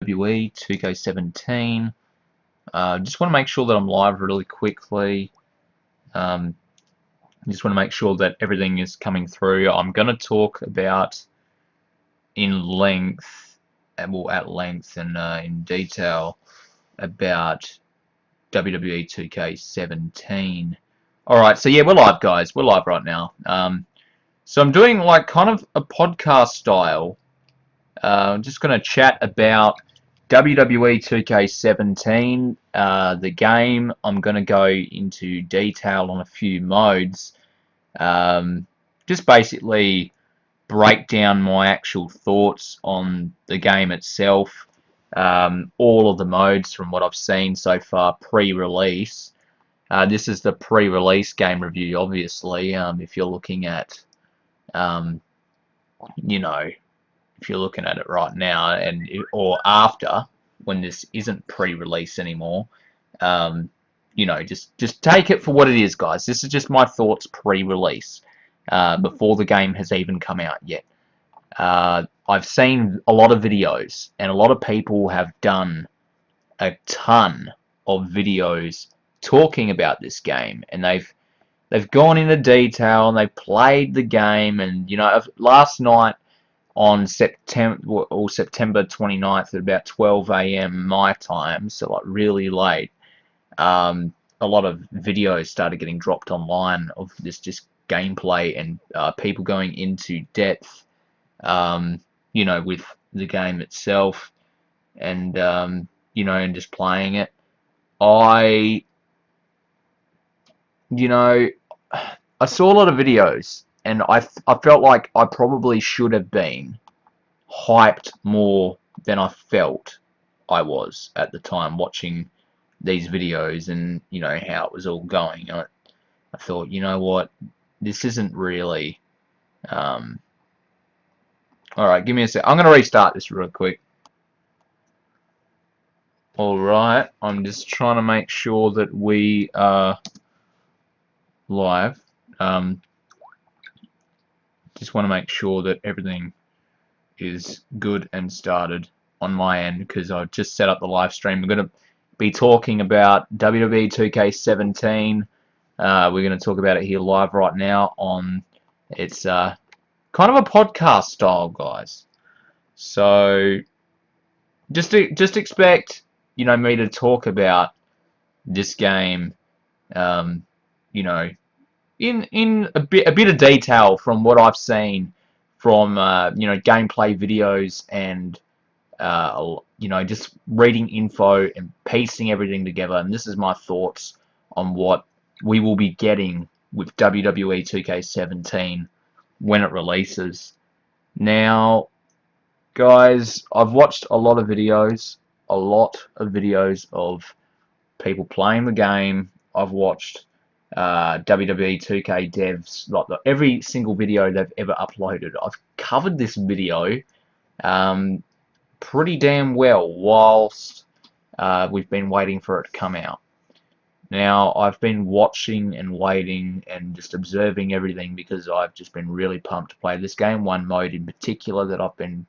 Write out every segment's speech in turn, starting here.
WWE 2K17. Just want to make sure that I'm live really quickly. Just want to make sure that everything is coming through. I'm going to talk about in length, well, at length and in detail about WWE 2K17. Alright, so yeah, we're live, guys. We're live right now. So I'm doing like kind of a podcast style. I'm just going to chat about WWE 2K17, the game. I'm going to go into detail on a few modes. Just basically break down my actual thoughts on the game itself. All of the modes from what I've seen so far pre-release. This is the pre-release game review, obviously. If you're looking at, you know, if you're looking at it right now or after, when this isn't pre-release anymore, you know, just take it for what it is, guys. This is just my thoughts pre-release, before the game has even come out yet. I've seen a lot of videos, and a lot of people have done a ton of videos talking about this game, and they've gone into detail and they've played the game. And you know, last night on September 29th at about 12 AM my time, so like really late, a lot of videos started getting dropped online of this just gameplay and people going into depth, you know, with the game itself, and you know, and just playing it. You know, I saw a lot of videos, and I felt like I probably should have been hyped more than I felt I was at the time watching these videos, and you know how it was all going. I thought, you know what, this isn't really. All right, give me a sec. I'm gonna restart this real quick. All right, I'm just trying to make sure that we are live. Just want to make sure that everything is good and started on my end, because I've just set up the live stream. We're going to be talking about WWE 2K17. We're going to talk about it here live right now on, it's kind of a podcast style, guys. So just expect, you know, me to talk about this game, you know, in a bit of detail from what I've seen from you know, gameplay videos, and you know, just reading info and piecing everything together. And this is my thoughts on what we will be getting with WWE 2K17 when it releases. Now, guys, I've watched a lot of videos of people playing the game. I've watched WWE 2K devs, like every single video they've ever uploaded. I've covered this video pretty damn well whilst we've been waiting for it to come out. Now, I've been watching and waiting and just observing everything, because I've just been really pumped to play this game. One mode in particular that I've been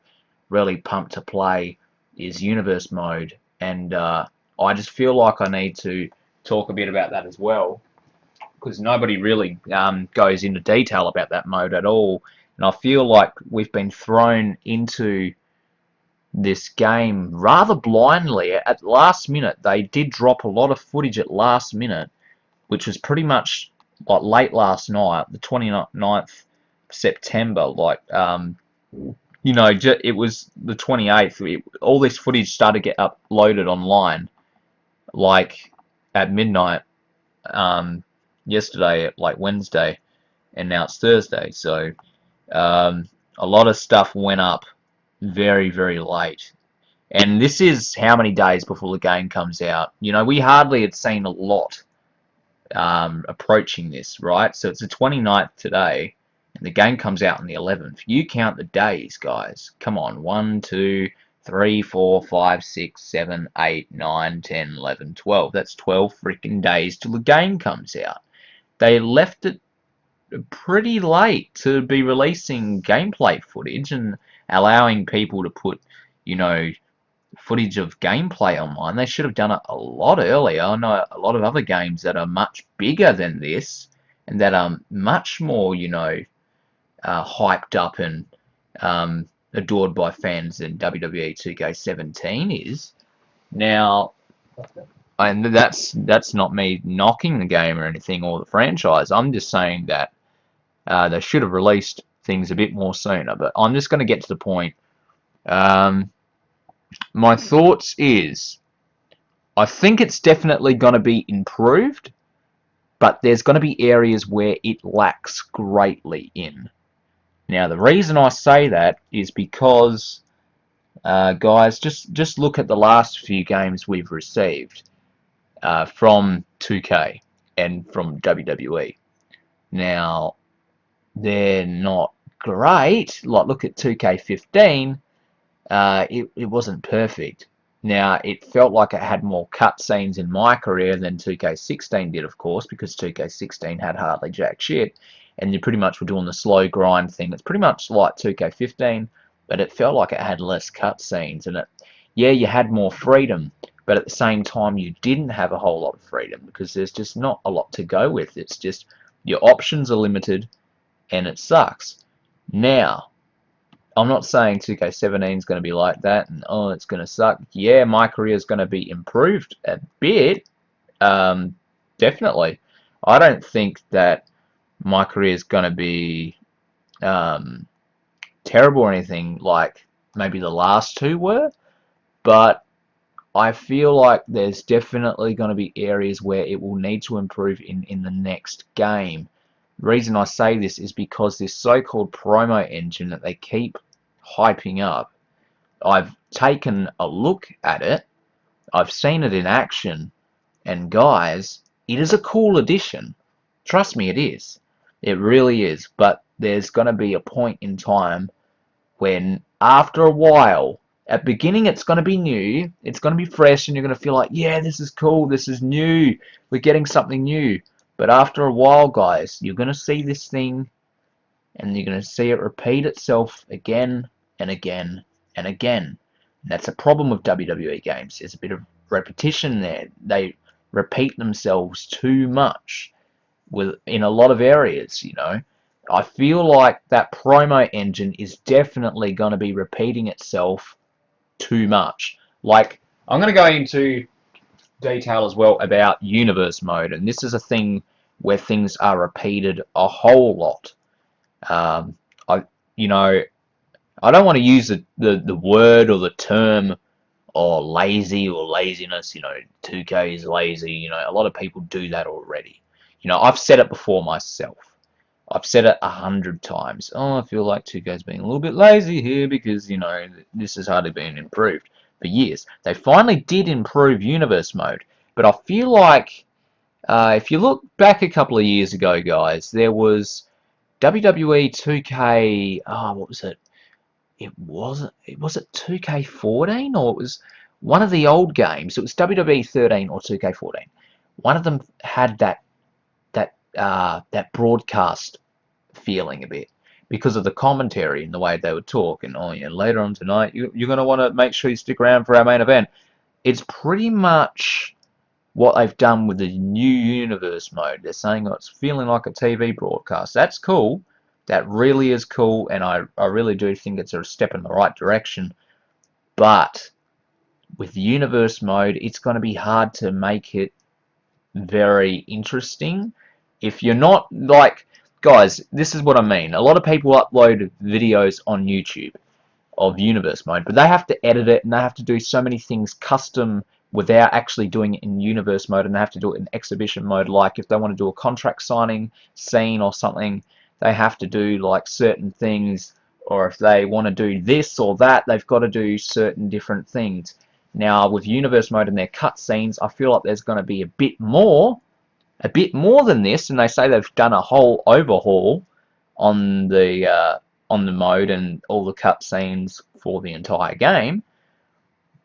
really pumped to play is Universe mode, and I just feel like I need to talk a bit about that as well, because nobody really goes into detail about that mode at all. And I feel like we've been thrown into this game rather blindly. At last minute, they did drop a lot of footage at last minute, which was pretty much like late last night, the 29th September. Like, you know, it was the 28th. All this footage started to get uploaded online, like at midnight yesterday, like Wednesday, and now it's Thursday. So a lot of stuff went up very, very late. And this is how many days before the game comes out. You know, we hardly had seen a lot approaching this, right? So it's the 29th today, and the game comes out on the 11th. You count the days, guys. Come on. 1, 2, 3, 4, 5, 6, 7, 8, 9, 10, 11, 12. That's 12 freaking days till the game comes out. They left it pretty late to be releasing gameplay footage and allowing people to put, you know, footage of gameplay online. They should have done it a lot earlier. I know a lot of other games that are much bigger than this and that are much more, hyped up and adored by fans than WWE 2K17 is. Now, and that's not me knocking the game or anything or the franchise. I'm just saying that they should have released things a bit more sooner. But I'm just going to get to the point. My thoughts is, I think it's definitely going to be improved, but there's going to be areas where it lacks greatly in. Now, the reason I say that is because, guys, just look at the last few games we've received from 2K and from WWE. Now, they're not great. Like, look at 2K15. It wasn't perfect. Now, it felt like it had more cutscenes in my career than 2K16 did, of course, because 2K16 had hardly jack shit, and you pretty much were doing the slow grind thing. It's pretty much like 2K15, but it felt like it had less cutscenes, and yeah, you had more freedom, but at the same time, you didn't have a whole lot of freedom because there's just not a lot to go with. It's just your options are limited, and it sucks. Now, I'm not saying 2K17 is going to be like that and oh, it's going to suck. Yeah, my career is going to be improved a bit, definitely. I don't think that my career is going to be terrible or anything like maybe the last two were, but I feel like there's definitely going to be areas where it will need to improve in the next game. The reason I say this is because this so-called promo engine that they keep hyping up, I've taken a look at it, I've seen it in action, and guys, it is a cool addition. Trust me, it is. It really is. But there's going to be a point in time when, after a while, at beginning it's going to be new, it's going to be fresh, and you're going to feel like, yeah, this is cool, this is new, we're getting something new. But after a while, guys, you're going to see this thing, and you're going to see it repeat itself again and again and again. And that's a problem with WWE games. There's a bit of repetition there. They repeat themselves too much in a lot of areas, I feel like that promo engine is definitely going to be repeating itself too much. Like, I'm going to go into detail as well about universe mode, and this is a thing where things are repeated a whole lot. I I don't want to use the word or the term or lazy or laziness. 2K is lazy. A lot of people do that already. I've said it before myself. I've said it 100 times. Oh, I feel like 2K's being a little bit lazy here because, this has hardly been improved for years. They finally did improve universe mode, but I feel like if you look back a couple of years ago, guys, there was WWE 2K. What was it? Was it 2K14 or it was one of the old games? It was WWE 13 or 2K14. One of them had that broadcast feeling a bit because of the commentary and the way they would talk. And later on tonight, you're going to want to make sure you stick around for our main event. It's pretty much what they've done with the new universe mode. They're saying it's feeling like a TV broadcast. That's cool. That really is cool, and I really do think it's a step in the right direction. But with the universe mode, it's going to be hard to make it very interesting. If you're not like, guys, this is what I mean. A lot of people upload videos on YouTube of universe mode, but they have to edit it and they have to do so many things custom without actually doing it in universe mode, and they have to do it in exhibition mode. Like if they want to do a contract signing scene or something, they have to do like certain things, or if they want to do this or that, they've got to do certain different things. Now with universe mode and their cutscenes, I feel like there's going to be a bit more than this, and they say they've done a whole overhaul on the mode and all the cutscenes for the entire game.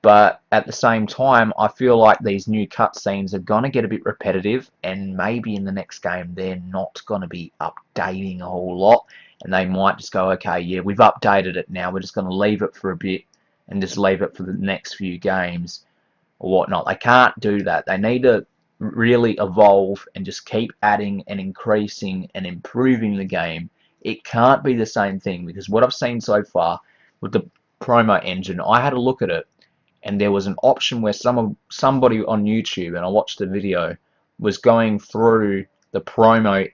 But at the same time, I feel like these new cutscenes are going to get a bit repetitive, and maybe in the next game they're not going to be updating a whole lot, and they might just go, okay, yeah, we've updated it now, we're just going to leave it for a bit, and just leave it for the next few games or whatnot. They can't do that. They need to really evolve and just keep adding and increasing and improving the game. It can't be the same thing, because what I've seen so far with the promo engine, I had a look at it, and there was an option where somebody on YouTube, and I watched the video, was going through the promo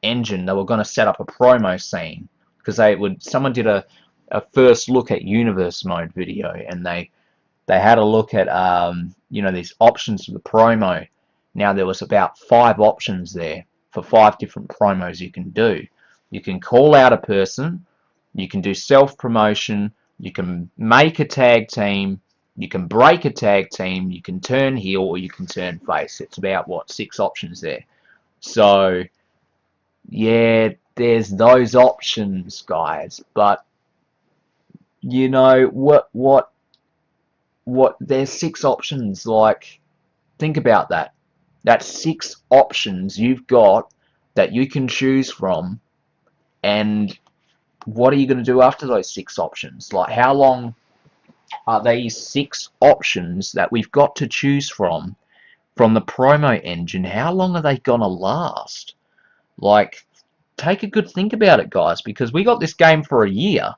engine. They were going to set up a promo scene, because someone did a first look at universe mode video, and they had a look at these options for the promo. Now there was about 5 options there for 5 different promos you can do. You can call out a person, you can do self-promotion, you can make a tag team, you can break a tag team, you can turn heel, or you can turn face. It's about, what, 6 options there. So, yeah, there's those options, guys. But, there's 6 options. Like, think about that. That's 6 options you've got that you can choose from, and what are you going to do after those 6 options? Like, how long are these 6 options that we've got to choose from the promo engine? How long are they going to last? Like, take a good think about it, guys, because we got this game for a year.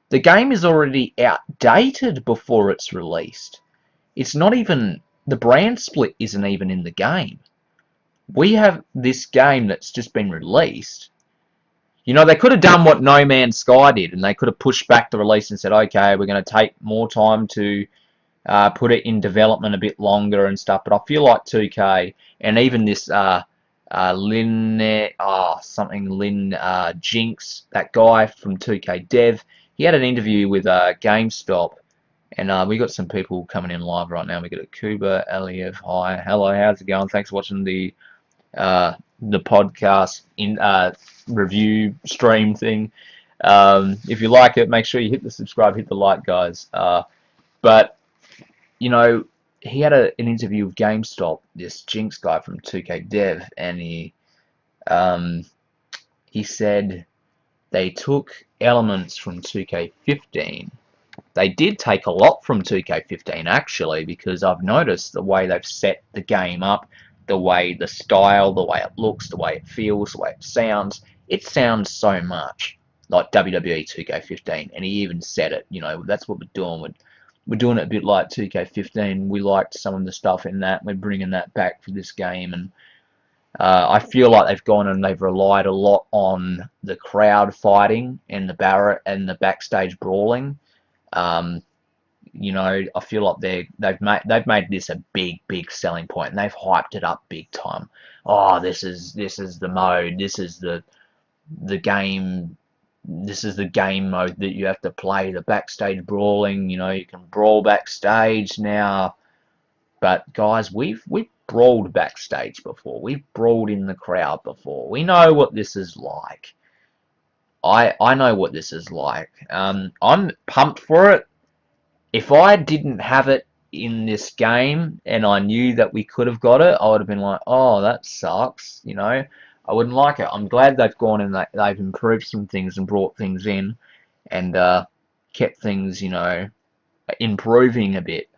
The game is already outdated before it's released. It's not even, the brand split isn't even in the game. We have this game that's just been released. They could have done what No Man's Sky did, and they could have pushed back the release and said, okay, we're going to take more time to put it in development a bit longer and stuff. But I feel like 2K, and even this Jinx, that guy from 2K Dev, he had an interview with GameStop, and we got some people coming in live right now. We got a Kuba, Eliev, hi, hello, how's it going? Thanks for watching the podcast review stream thing. If you like it, make sure you hit the subscribe, hit the like, guys. But he had an interview with GameStop, this Jinx guy from 2K Dev, and he said they took elements from 2K15. They did take a lot from 2K15, actually, because I've noticed the way they've set the game up, the way, the style, the way it looks, the way it feels, the way it sounds. It sounds so much like WWE 2K15, and he even said it. That's what we're doing. We're doing it a bit like 2K15. We liked some of the stuff in that. We're bringing that back for this game, and I feel like they've gone and they've relied a lot on the crowd fighting and the Barrett and the backstage brawling. I feel like they've made this a big selling point, and they've hyped it up big time. Oh, this is the mode. This is the game. This is the game mode that you have to play. The backstage brawling. You can brawl backstage now. But guys, we've brawled backstage before. We've brawled in the crowd before. We know what this is like. I know what this is like. I'm pumped for it. If I didn't have it in this game and I knew that we could have got it, I would have been like, oh, that sucks. I wouldn't like it. I'm glad they've gone and they've improved some things and brought things in and kept things, improving a bit.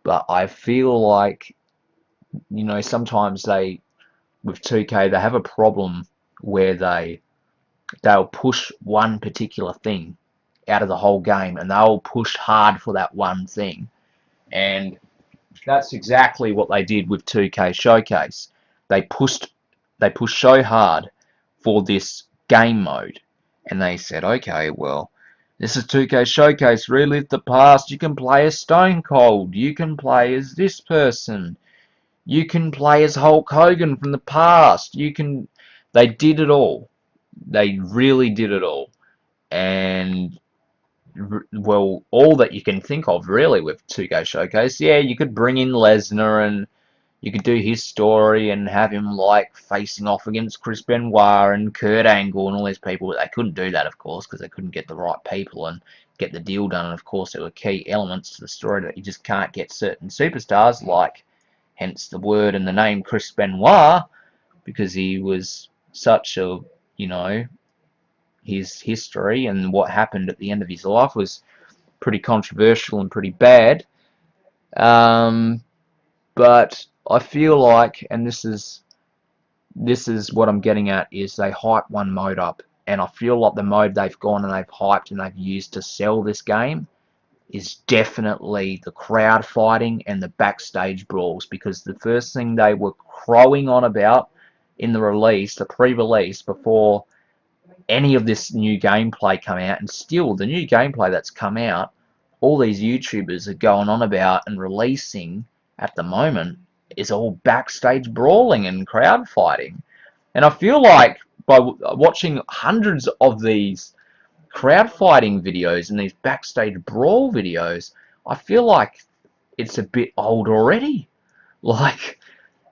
But I feel like, sometimes with 2K, they have a problem where they'll push one particular thing out of the whole game, and they'll push hard for that one thing. And that's exactly what they did with 2K Showcase. They pushed so hard for this game mode, and they said, okay, well, this is 2K Showcase, relive the past. You can play as Stone Cold, you can play as this person, you can play as Hulk Hogan from the past. They did it all. They really did it all. And well, all that you can think of really with 2K Showcase, yeah, you could bring in Lesnar and you could do his story and have him like facing off against Chris Benoit and Kurt Angle and all these people. But they couldn't do that, of course, because they couldn't get the right people and get the deal done. And of course, there were key elements to the story that you just can't get certain superstars, like hence the word and the name Chris Benoit, because he was such a, his history and what happened at the end of his life was pretty controversial and pretty bad. But I feel like, and this is what I'm getting at, is they hype one mode up, and I feel like the mode they've gone and they've hyped and they've used to sell this game is definitely the crowd fighting and the backstage brawls, because the first thing they were crowing on about in the release, the pre-release, before any of this new gameplay come out, and still the new gameplay that's come out, all these YouTubers are going on about and releasing at the moment is all backstage brawling and crowd fighting. And I feel like by watching hundreds of these crowd fighting videos and these backstage brawl videos, I feel like it's a bit old already. Like,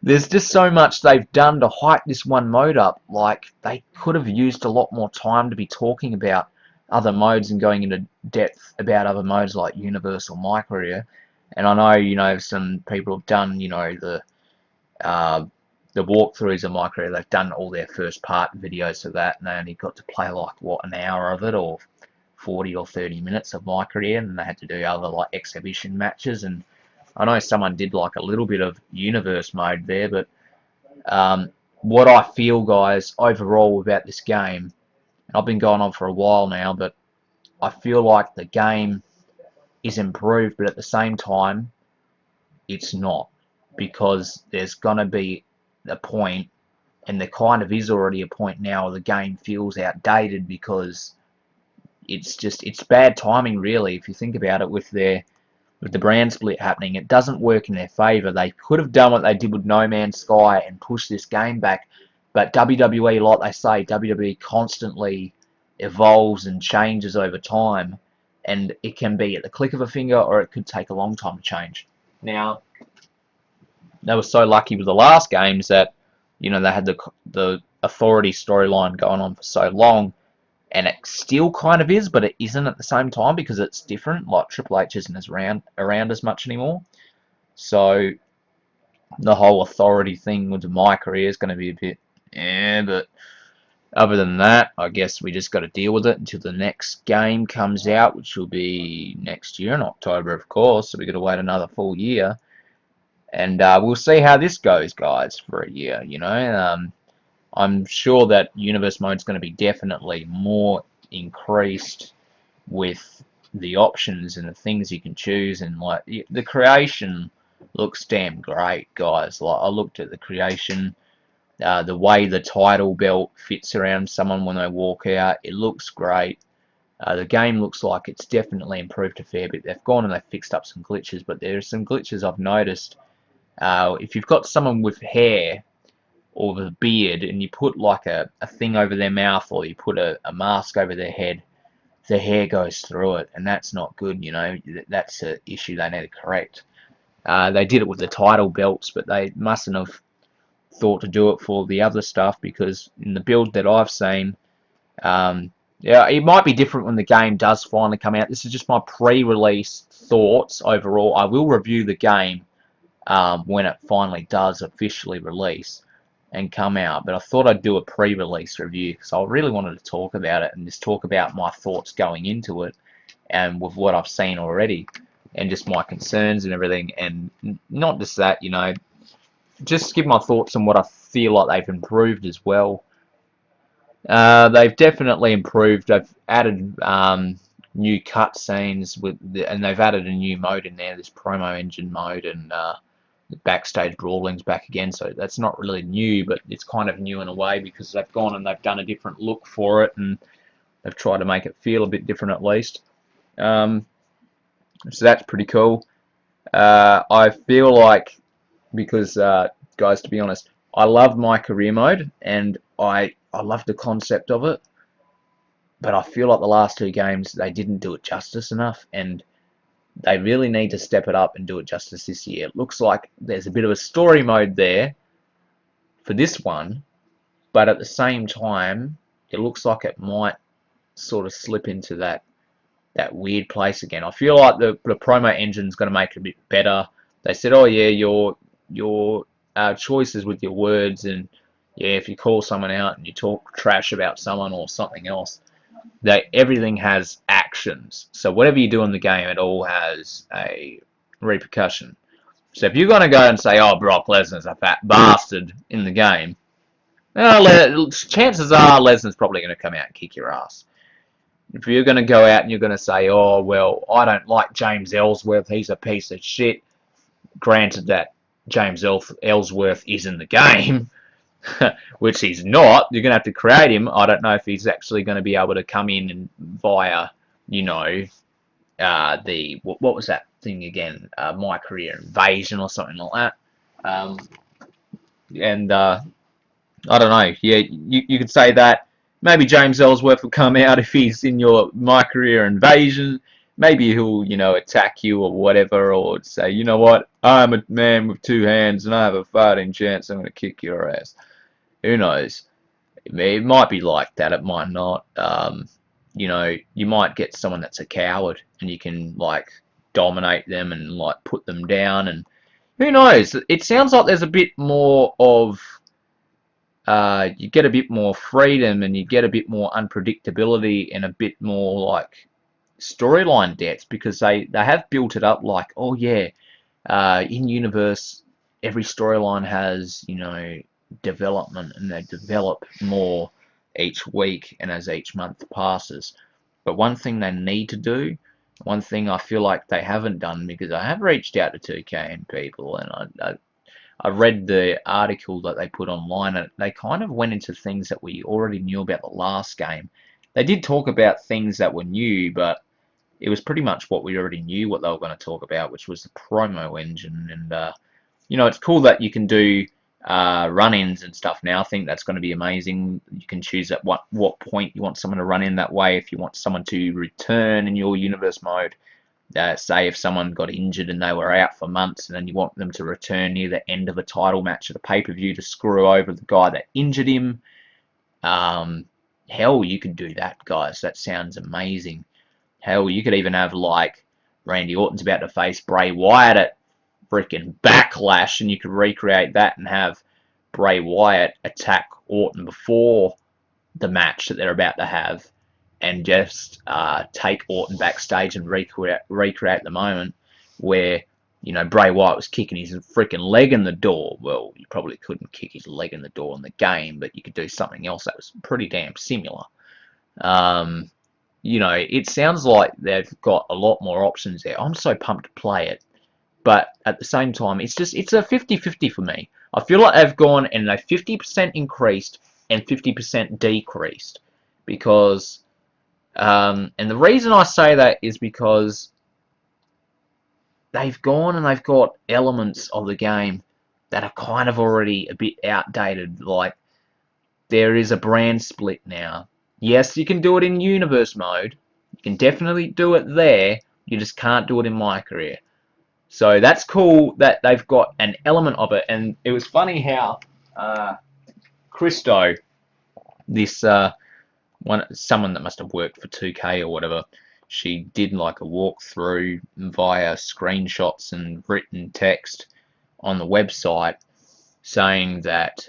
there's just so much they've done to hype this one mode up. Like, they could have used a lot more time to be talking about other modes and going into depth about other modes like Universal My Career. And I know, some people have done, uh, the walkthroughs of My Career. They've done all their first part videos of that, and they only got to play like, what, an hour of it, or 40 or 30 minutes of My Career, and they had to do other like exhibition matches. And I know someone did like a little bit of universe mode there, but what I feel, guys, overall about this game, I've been going on for a while now, but I feel like the game is improved, but at the same time, it's not, because there's going to be a point, and there kind of is already a point now, where the game feels outdated, because it's bad timing, really, if you think about it. With the brand split happening, it doesn't work in their favor. They could have done what they did with No Man's Sky and pushed this game back, but WWE, like they say, WWE constantly evolves and changes over time, and it can be at the click of a finger, or it could take a long time to change. Now, they were so lucky with the last games that, they had the authority storyline going on for so long, and it still kind of is, but it isn't at the same time, because it's different. Like, Triple H isn't as around as much anymore, so the whole authority thing with My Career is going to be a bit, but other than that, I guess we just got to deal with it until the next game comes out, which will be next year in October, of course. So we got to wait another full year, and we'll see how this goes, guys, for a year. I'm sure that universe mode is going to be definitely more increased with the options and the things you can choose, and like the creation looks damn great, guys. Like, I looked at the creation, the way the title belt fits around someone when they walk out, it looks great. The game looks like it's definitely improved a fair bit. They've gone and they've fixed up some glitches, but there are some glitches I've noticed. If you've got someone with hair or with a beard, and you put like a thing over their mouth, or you put a mask over their head, the hair goes through it, and that's not good. That's an issue they need to correct. They did it with the title belts, but they mustn't have thought to do it for the other stuff, because in the build that I've seen, yeah, it might be different when the game does finally come out. This is just my pre-release thoughts overall. I will review the game when it finally does officially release and come out, but I thought I'd do a pre-release review, because I really wanted to talk about it and just talk about my thoughts going into it, and with what I've seen already, and just my concerns and everything, and not just that, just give my thoughts on what I feel like they've improved as well. They've definitely improved. They've added new cutscenes and they've added a new mode in there, this promo engine mode, and the backstage brawling's back again. So that's not really new, but it's kind of new in a way, because they've gone and they've done a different look for it, and they've tried to make it feel a bit different at least. So that's pretty cool. I feel like, because guys, to be honest, I love My Career mode, and I love the concept of it, but I feel like the last two games, they didn't do it justice enough, and they really need to step it up and do it justice this year. It looks like there's a bit of a story mode there for this one, but at the same time, it looks like it might sort of slip into that weird place again. I feel like the promo engine's going to make it a bit better. They said, oh yeah, your choices with your words, and yeah, if you call someone out and you talk trash about someone or something else, that everything has actions. So whatever you do in the game, it all has a repercussion. So if you're going to go and say, oh, Brock Lesnar's a fat bastard in the game, well, chances are Lesnar's probably going to come out and kick your ass. If you're going to go out and you're going to say, oh, well, I don't like James Ellsworth, he's a piece of shit, granted that James Ellsworth is in the game, which he's not, you're going to have to create him. I don't know if he's actually going to be able to come in and via, you know, what was that thing again? My Career Invasion or something like that. And I don't know. Yeah, you could say that. Maybe James Ellsworth will come out if he's in your My Career Invasion. Maybe he'll, attack you or whatever, or say, you know what, I'm a man with two hands and I have a fighting chance. I'm going to kick your ass. Who knows? It might be like that. It might not. You might get someone that's a coward and you can like dominate them and like put them down. And who knows? It sounds like there's a bit more of you get a bit more freedom and you get a bit more unpredictability and a bit more like storyline depth, because they have built it up like, oh yeah, in universe every storyline has development, and they develop more each week and as each month passes. But one thing they need to do, one thing I feel like they haven't done, because I have reached out to 2K and people, and I read the article that they put online, and they kind of went into things that we already knew about the last game. They did talk about things that were new, but it was pretty much what we already knew what they were going to talk about, which was the promo engine. And it's cool that you can do run-ins and stuff now. I think that's going to be amazing. You can choose at what point you want someone to run in that way. If you want someone to return in your universe mode, say if someone got injured and they were out for months, and then you want them to return near the end of a title match at a pay-per-view to screw over the guy that injured him. Hell, you could do that, guys. That sounds amazing. Hell, you could even have like Randy Orton's about to face Bray Wyatt at freaking Backlash, and you could recreate that and have Bray Wyatt attack Orton before the match that they're about to have, and just take Orton backstage and recreate the moment where Bray Wyatt was kicking his freaking leg in the door. Well, you probably couldn't kick his leg in the door in the game, but you could do something else that was pretty damn similar. It sounds like they've got a lot more options there. I'm so pumped to play it. But at the same time, it's a 50-50 for me. I feel like they've gone and they 50% increased and 50% decreased. Because, and the reason I say that is because they've gone and they've got elements of the game that are kind of already a bit outdated. Like, there is a brand split now. Yes, you can do it in universe mode. You can definitely do it there. You just can't do it in My Career. So that's cool that they've got an element of it. And it was funny how Christo, this someone that must have worked for 2K or whatever, she did like a walkthrough via screenshots and written text on the website saying that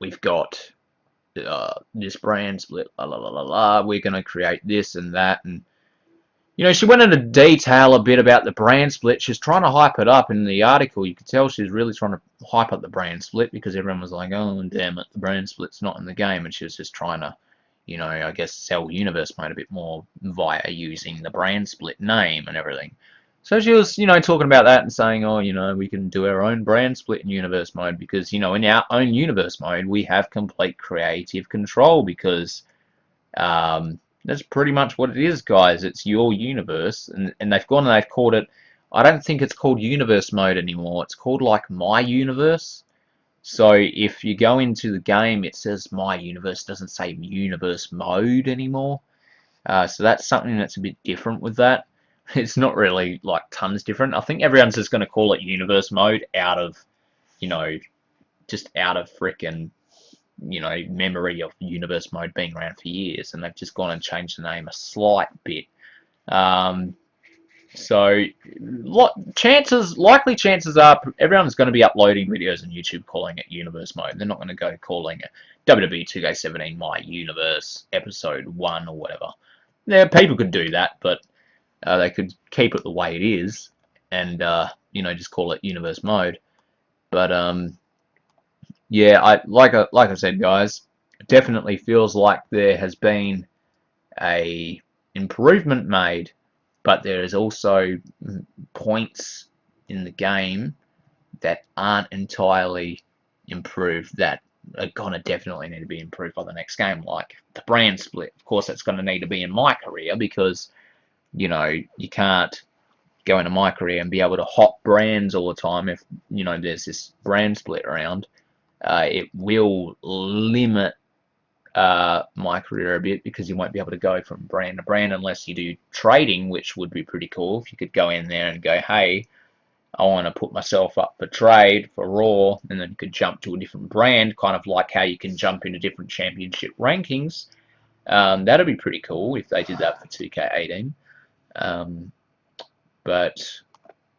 we've got this brand split, we're going to create this and that, and she went into detail a bit about the brand split. She's trying to hype it up in the article. You could tell she's really trying to hype up the brand split, because everyone was like, oh, damn it, the brand split's not in the game. And she was just trying to, I guess, sell universe mode a bit more via using the brand split name and everything. So she was, talking about that and saying, oh, we can do our own brand split in universe mode because, in our own universe mode, we have complete creative control because, that's pretty much what it is, guys. It's your universe, and they've gone and they've called it, I don't think it's called universe mode anymore. It's called like My Universe. So if you go into the game, it says My Universe, doesn't say universe mode anymore. So that's something that's a bit different with that. It's not really like tons different. I think everyone's just going to call it universe mode out of, just out of frickin', memory of universe mode being around for years, and they've just gone and changed the name a slight bit. So, likely chances are everyone's going to be uploading videos on YouTube calling it Universe Mode. They're not going to go calling it WWE 2K17 My Universe Episode 1 or whatever. Yeah, people could do that, but they could keep it the way it is and, just call it Universe Mode. But, yeah, like I said, guys, it definitely feels like there has been a improvement made, but there is also points in the game that aren't entirely improved that are gonna definitely need to be improved by the next game, like the brand split. Of course, that's gonna need to be in my career because you can't go into my career and be able to hop brands all the time if there's this brand split around. It will limit my career a bit because you won't be able to go from brand to brand unless you do trading, which would be pretty cool if you could go in there and go, hey, I want to put myself up for trade for Raw, and then you could jump to a different brand, kind of like how you can jump into different championship rankings. That'd be pretty cool if they did that for 2K18. But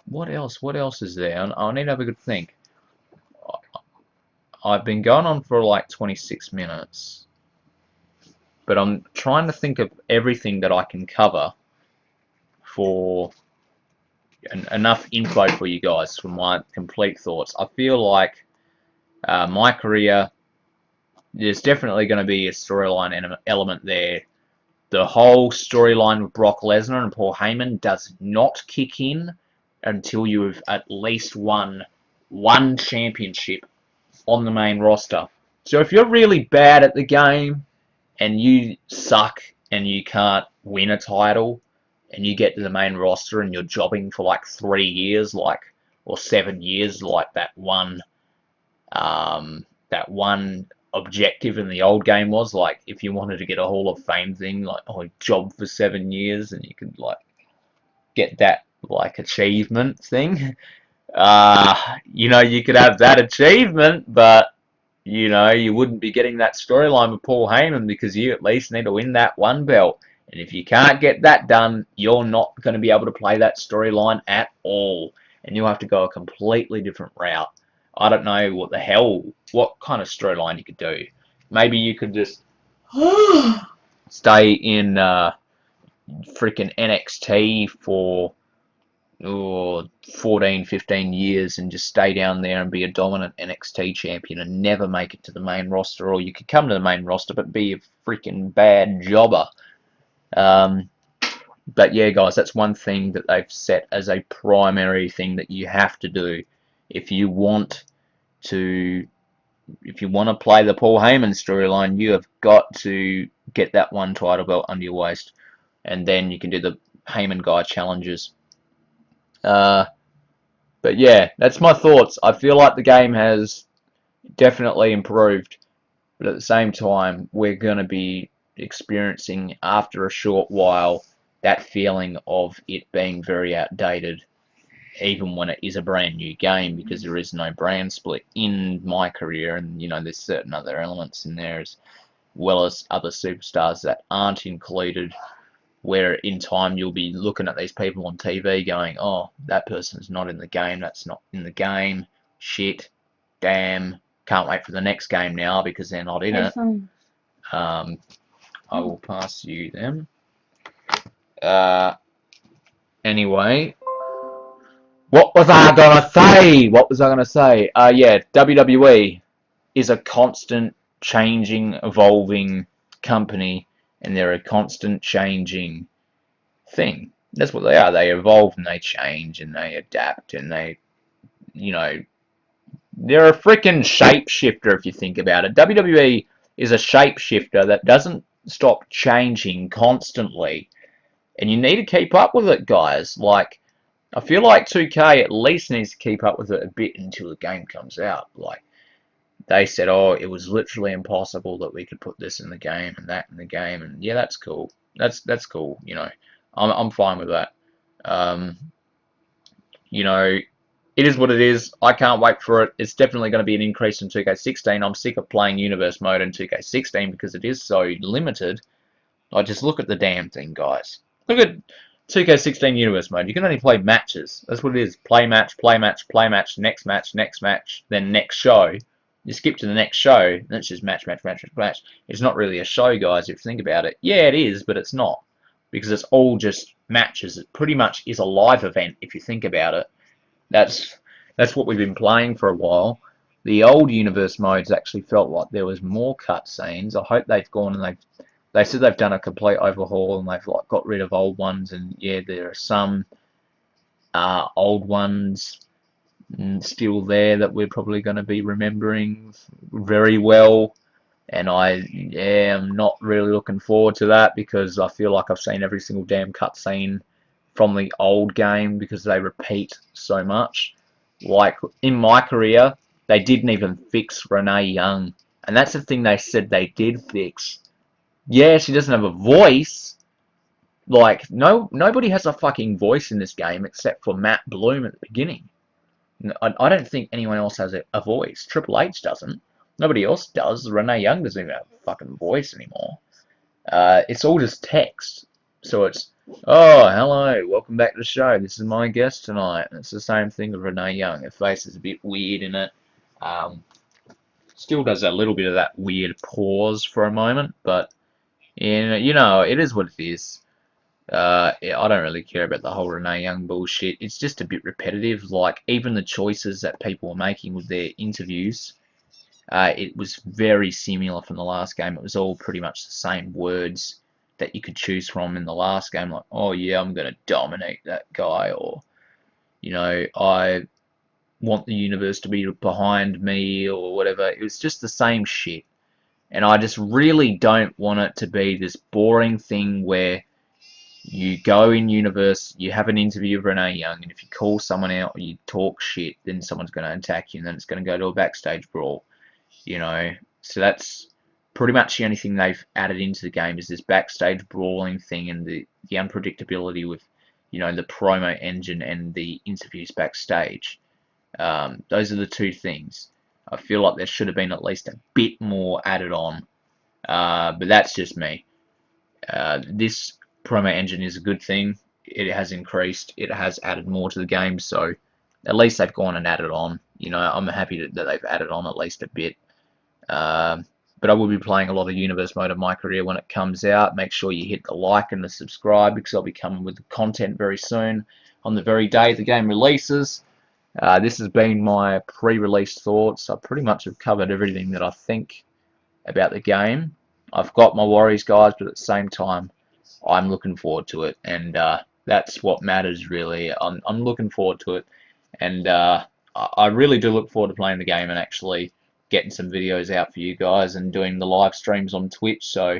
what else? What else is there? I need to have a good think. I've been going on for like 26 minutes. But I'm trying to think of everything that I can cover for enough info for you guys for my complete thoughts. I feel like my career, there's definitely going to be a storyline element there. The whole storyline with Brock Lesnar and Paul Heyman does not kick in until you've at least won one championship on the main roster. So if you're really bad at the game, and you suck and you can't win a title and you get to the main roster and you're jobbing for like 3 years or 7 years like that one objective in the old game was, like if you wanted to get a Hall of Fame thing, like job for 7 years and you could like get that like achievement thing. You could have that achievement, but you wouldn't be getting that storyline with Paul Heyman because you at least need to win that one belt. And if you can't get that done, you're not going to be able to play that storyline at all. And you'll have to go a completely different route. I don't know what kind of storyline you could do. Maybe you could just stay in freaking NXT for 14, 15 years and just stay down there and be a dominant NXT champion and never make it to the main roster, or you could come to the main roster but be a freaking bad jobber. But yeah, guys, that's one thing that they've set as a primary thing that you have to do if you want to play the Paul Heyman storyline. You have got to get that one title belt under your waist, and then you can do the Heyman guy challenges. But yeah, that's my thoughts. I feel like the game has definitely improved, but at the same time, we're going to be experiencing, after a short while, that feeling of it being very outdated, even when it is a brand new game, because there is no brand split in my career, and there's certain other elements in there as well as other superstars that aren't included, where in time you'll be looking at these people on TV going, oh, that person's not in the game, that's not in the game, shit, damn, can't wait for the next game now because they're not in it. I will pass you them. Anyway, what was I gonna say? Yeah, WWE is a constant changing, evolving company, and they're a constant changing thing. That's what they are. They evolve and they change and they adapt and they're a freaking shapeshifter if you think about it. WWE is a shapeshifter that doesn't stop changing constantly, and you need to keep up with it, guys. Like, I feel like 2K at least needs to keep up with it a bit until the game comes out. Like, they said, oh, it was literally impossible that we could put this in the game and that in the game, and yeah, that's cool. That's cool. I'm fine with that. It is what it is. I can't wait for it. It's definitely going to be an increase in 2K16. I'm sick of playing Universe Mode in 2K16 because it is so limited. Just look at the damn thing, guys. Look at 2K16 Universe Mode. You can only play matches. That's what it is. Play match, play match, play match, next match, next match, then next show. You skip to the next show, and it's just match, match, match, match. It's not really a show, guys, if you think about it. Yeah, it is, but it's not. Because it's all just matches. It pretty much is a live event, if you think about it. That's what we've been playing for a while. The old universe modes actually felt like there was more cutscenes. I hope they've gone and they said they've done a complete overhaul and they've like got rid of old ones. And yeah, there are some old ones still there that we're probably going to be remembering very well. And I am not really looking forward to that because I feel like I've seen every single damn cutscene from the old game because they repeat so much. Like in my career, they didn't even fix Renee Young, and that's the thing they said they did fix. Yeah, she doesn't have a voice. Like nobody has a fucking voice in this game except for Matt Bloom at the beginning. I don't think anyone else has a voice. Triple H doesn't. Nobody else does. Renee Young doesn't even have a fucking voice anymore. It's all just text. So it's, oh, hello, welcome back to the show. This is my guest tonight. And it's the same thing with Renee Young. Her face is a bit weird in it. Still does a little bit of that weird pause for a moment, but you know, it is what it is. Yeah, I don't really care about the whole Renee Young bullshit. It's just a bit repetitive. Like even the choices that people were making with their interviews, it was very similar from the last game. It was all pretty much the same words that you could choose from in the last game. Like, oh yeah, I'm gonna dominate that guy, or you know, I want the universe to be behind me, or whatever. It was just the same shit. And I just really don't want it to be this boring thing where you go in universe, you have an interview with Renee Young, and if you call someone out or you talk shit, then someone's going to attack you, and then it's going to go to a backstage brawl, you know. So that's pretty much the only thing they've added into the game is this backstage brawling thing and the unpredictability with, you know, the promo engine and the interviews backstage. Those are the two things. I feel like there should have been at least a bit more added on, but that's just me. This promo engine is a good thing. It has increased. It has added more to the game, so at least they've gone and added on. You know, I'm happy that they've added on at least a bit. But I will be playing a lot of Universe Mode of my career when it comes out. Make sure you hit the like and the subscribe because I'll be coming with the content very soon on the very day the game releases. This has been my pre-release thoughts. I pretty much have covered everything that I think about the game. I've got my worries, guys, but at the same time, I'm looking forward to it, and that's what matters, really. I'm looking forward to it, and I really do look forward to playing the game and actually getting some videos out for you guys and doing the live streams on Twitch. So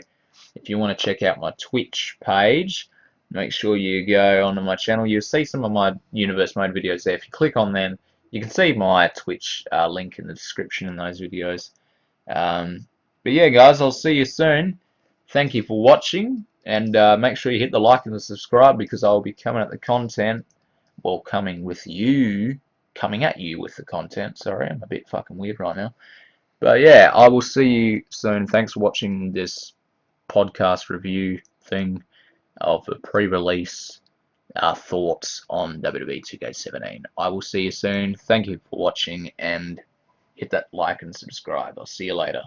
if you want to check out my Twitch page, make sure you go onto my channel. You'll see some of my Universe Mode videos there. If you click on them, you can see my Twitch link in the description in those videos. But yeah, guys, I'll see you soon. Thank you for watching, and make sure you hit the like and the subscribe because I'll be coming at the content. Well, coming at you with the content. Sorry, I'm a bit fucking weird right now. But yeah, I will see you soon. Thanks for watching this podcast review thing of the pre-release thoughts on WWE 2K17. I will see you soon. Thank you for watching, and hit that like and subscribe. I'll see you later.